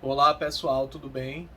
Olá pessoal, tudo bem?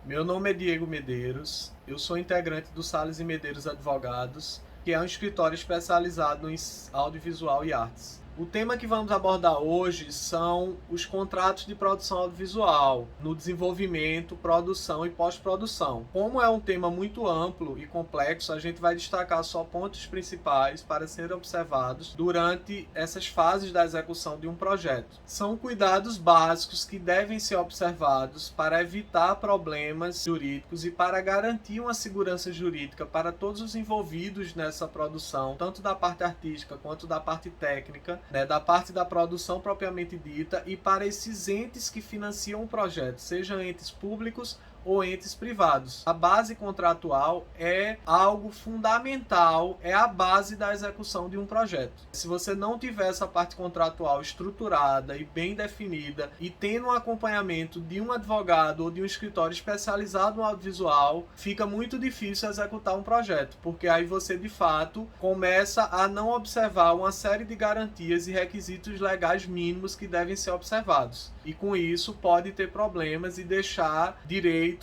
Meu nome é Diego Medeiros, eu sou integrante do Salles e Medeiros Advogados, que é um escritório especializado em audiovisual e artes. O tema que vamos abordar hoje são os contratos de produção audiovisual, no desenvolvimento, produção e pós-produção. Como é um tema muito amplo e complexo, a gente vai destacar só pontos principais para serem observados durante essas fases da execução de um projeto. São cuidados básicos que devem ser observados para evitar problemas jurídicos e para garantir uma segurança jurídica para todos os envolvidos nessa produção, tanto da parte artística quanto da parte técnica, da parte da produção propriamente dita, e para esses entes que financiam o projeto, sejam entes públicos ou entes privados. A base contratual é algo fundamental, é a base da execução de um projeto. Se você não tiver essa parte contratual estruturada e bem definida e tendo um acompanhamento de um advogado ou de um escritório especializado no audiovisual, fica muito difícil executar um projeto, porque aí você de fato começa a não observar uma série de garantias e requisitos legais mínimos que devem ser observados. E com isso pode ter problemas e deixar direitos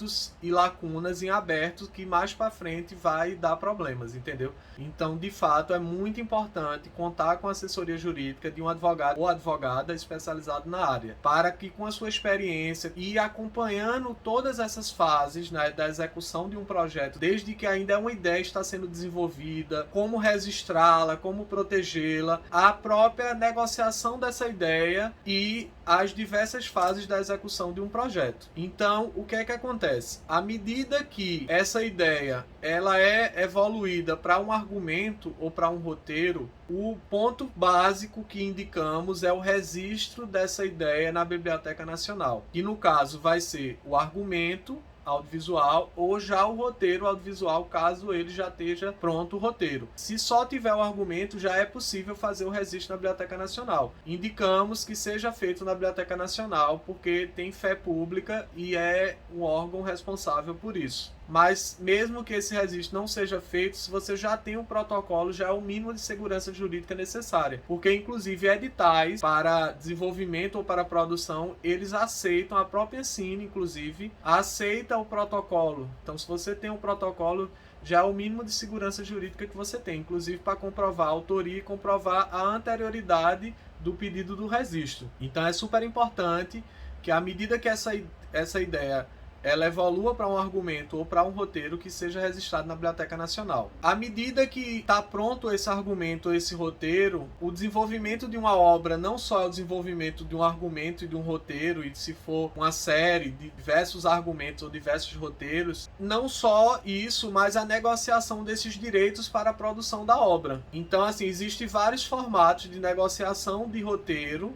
e lacunas em aberto que mais para frente vai dar problemas, entendeu? Então, de fato, é muito importante contar com a assessoria jurídica de um advogado ou advogada especializado na área, para que com a sua experiência e acompanhando todas essas fases, da execução de um projeto, desde que ainda uma ideia está sendo desenvolvida, como registrá-la, como protegê-la, a própria negociação dessa ideia e as diversas fases da execução de um projeto. Então, o que é que acontece? À medida que essa ideia ela é evoluída para um argumento ou para um roteiro, o ponto básico que indicamos é o registro dessa ideia na Biblioteca Nacional, que no caso vai ser o argumento audiovisual ou já o roteiro audiovisual, caso ele já esteja pronto o roteiro. Se só tiver o argumento, já é possível fazer o registro na Biblioteca Nacional. Indicamos que seja feito na Biblioteca Nacional porque tem fé pública e é um órgão responsável por isso. Mas mesmo que esse registro não seja feito, se você já tem um protocolo, já é o mínimo de segurança jurídica necessária. Porque inclusive editais para desenvolvimento ou para produção, eles aceitam, a própria Ancine inclusive, aceita o protocolo. Então se você tem um protocolo, já é o mínimo de segurança jurídica que você tem, inclusive para comprovar a autoria e comprovar a anterioridade do pedido do registro. Então é super importante que à medida que essa ideia ela evolua para um argumento ou para um roteiro, que seja registrado na Biblioteca Nacional. À medida que está pronto esse argumento ou esse roteiro, o desenvolvimento de uma obra não só é o desenvolvimento de um argumento e de um roteiro, e se for uma série de diversos argumentos ou diversos roteiros, não só isso, mas a negociação desses direitos para a produção da obra. Então, assim, existem vários formatos de negociação de roteiro,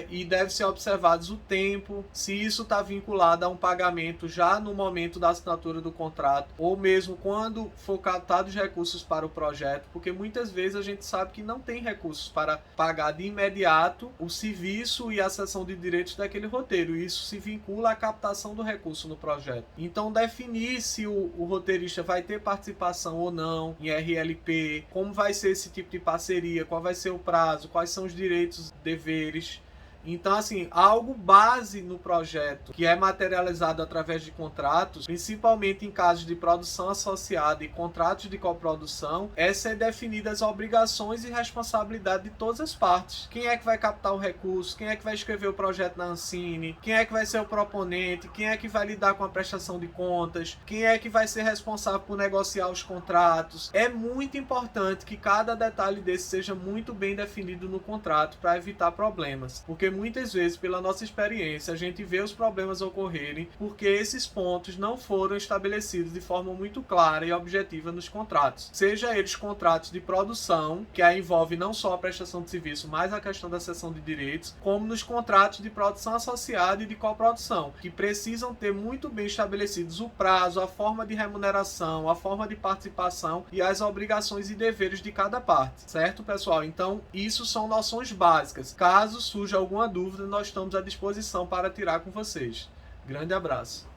e deve ser observados o tempo, se isso está vinculado a um pagamento já no momento da assinatura do contrato, ou mesmo quando for captados recursos para o projeto, porque muitas vezes a gente sabe que não tem recursos para pagar de imediato o serviço e a cessão de direitos daquele roteiro, e isso se vincula à captação do recurso no projeto. Então, definir se o roteirista vai ter participação ou não em RLP, como vai ser esse tipo de parceria, qual vai ser o prazo, quais são os direitos, deveres. Então, assim, algo base no projeto que é materializado através de contratos, principalmente em casos de produção associada e contratos de coprodução, é ser definidas as obrigações e responsabilidade de todas as partes. Quem é que vai captar o recurso? Quem é que vai escrever o projeto na Ancine? Quem é que vai ser o proponente? Quem é que vai lidar com a prestação de contas? Quem é que vai ser responsável por negociar os contratos? É muito importante que cada detalhe desse seja muito bem definido no contrato para evitar problemas, porque muitas vezes, pela nossa experiência, a gente vê os problemas ocorrerem porque esses pontos não foram estabelecidos de forma muito clara e objetiva nos contratos. Seja eles contratos de produção, que aí envolve não só a prestação de serviço, mas a questão da cessão de direitos, como nos contratos de produção associada e de coprodução, que precisam ter muito bem estabelecidos o prazo, a forma de remuneração, a forma de participação e as obrigações e deveres de cada parte, certo, pessoal? Então, isso são noções básicas. Caso surja alguma dúvida, nós estamos à disposição para tirar com vocês. Grande abraço.